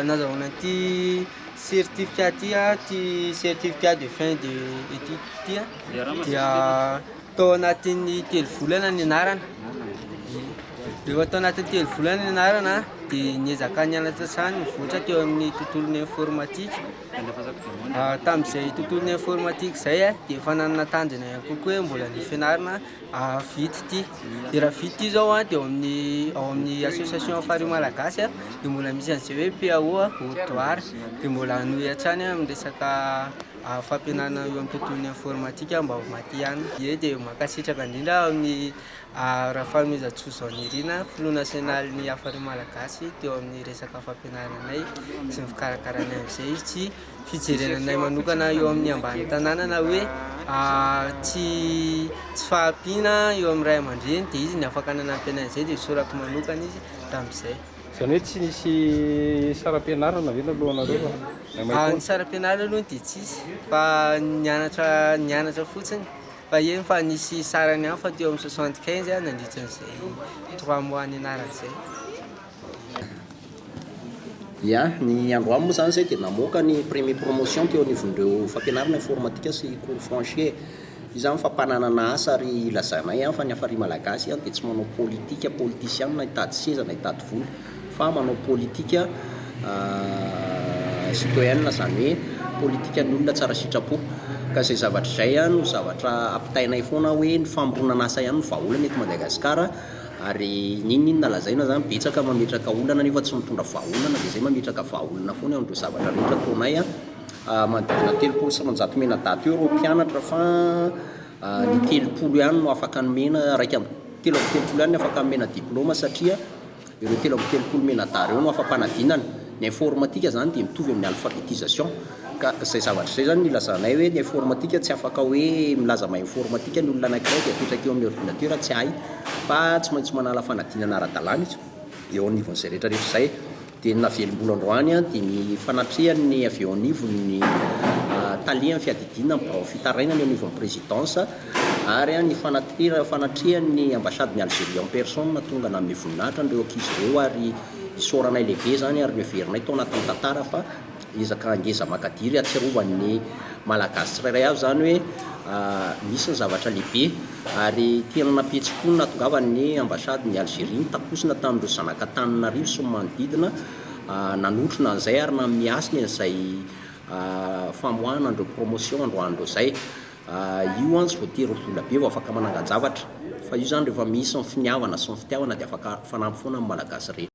nazahoana ty certificat ty certificat de fin de étude dia tao anatin'ny 3 volana ny anarana. Rehefa tao anatin'ny 3 volana ny anarana dia niezaka nianatra hatrany mivoatra teo amin'ny tontolon'ny informatique. Tamin'izay tontolon'ny informatique izay dia efa nanana tanjona ihany kokoa hoe mbola ny fianarana vity ty. Dia raha vity ty zao dia ao amin'ny association afary malagasy dia mbola misy an'izay hoe PAO Haute-Loire dia mbola hanohy hatrany amin'ny resaka fampianarana eo amin'ny tontolon'ny informatique mba ho maty ihany. Dia mankasitraka indrindra amin'ny raha fanomezan-tsoa zao nirina Front National-ny afary malagasy teo amin'ny resaka fampianaranay sy ny fikarakaranay amin'izay tsy fijerenanay manokana eo amin'ny ambany tanàna na hoe tsy fahampiana eo amin'ny ray aman-dreny dia izy ny afaka nanampiana an'izay dia sorako manokana izy tamin'izay. Izany hoe tsy nisy saram-pianarana ve alohanareo? Ny saram-pianarana aloha dia tsisy fa nianatra fotsiny fa eny fa nisy sarany ihany fa teo amin'ny 75 nandritran'izay 3 mois nianarana izay. Ya, ny androany moa zany zay dia namoaka ny premier promotion teo anivon'ireo fampianarana informatika sy cours franchier. Izy zany fampananana asa ary lazanay fa ny afary malagasy dia tsy manao politika politicien na hitady seza na hitady vola fa manao politika citoyenne, zany hoe politika ny olona tsara sitrapo. Ka izay zavatra izay no zavatra ampitainay foana hoe ny famoronana asa ihany no vahaolana eto Madagasikara ary ninona lazaina zany betsaka mametraka olana nefa tsy mitondra vahaolana dia izay mametraka vahaolana foana amin'ireo zavatra rehetra ataonay manodidina 300 menadaty eo ireo mpianatra fa ny 30 ihany no afaka nomena raika amin'ny 30 ihany no afaka nomena diplôma satria ireo 30 menadary eo no afa-panadinana. Ny informatika zany dia mitovy amin'ny alphabétisation ka izay zavatra izay zany nilazanay hoe ny informatika tsy afaka hoe milaza mahay informatika ny olona anankiray dia apetraka eo amin'ny ordinateur tsy hay fa tsy maintsy manala fanadinana ara-dalàna izy eo anivon'izay rehetrarehetra izay. Dia navelom-bola androany dia ny fanatrehany avy eo anivon'ny talian'ny fiadidinana ny birao fitarainany eo anivon'ny présidence ary ny fanatrehany ambasaden'ny Algérie en personne tonga namin'ny voninahitra n'ireo ankizy ireo ary isoranay lehibe zany ary miverinay tao anatin'ny tantara fa ezaka angeza makadiry atsiarovan'ny malagasy tsirairay avy zany hoe misy ny zavatra lehibe ary tena napetsi-pony natongavany ambasaden'ny Algérie nitakosina tamin'ireo zanak'Antananarivo sy ny manodidina nanotrona an'izay ary namiasiny an'izay famoahana andreo promotion androandreo izay. Io tsy voatery vola be vao afaka manangan-javatra fa io zany rehefa misy ny finiavana sy ny fitiavana dia afaka fanampy foana amin'ny malagasy rehetra.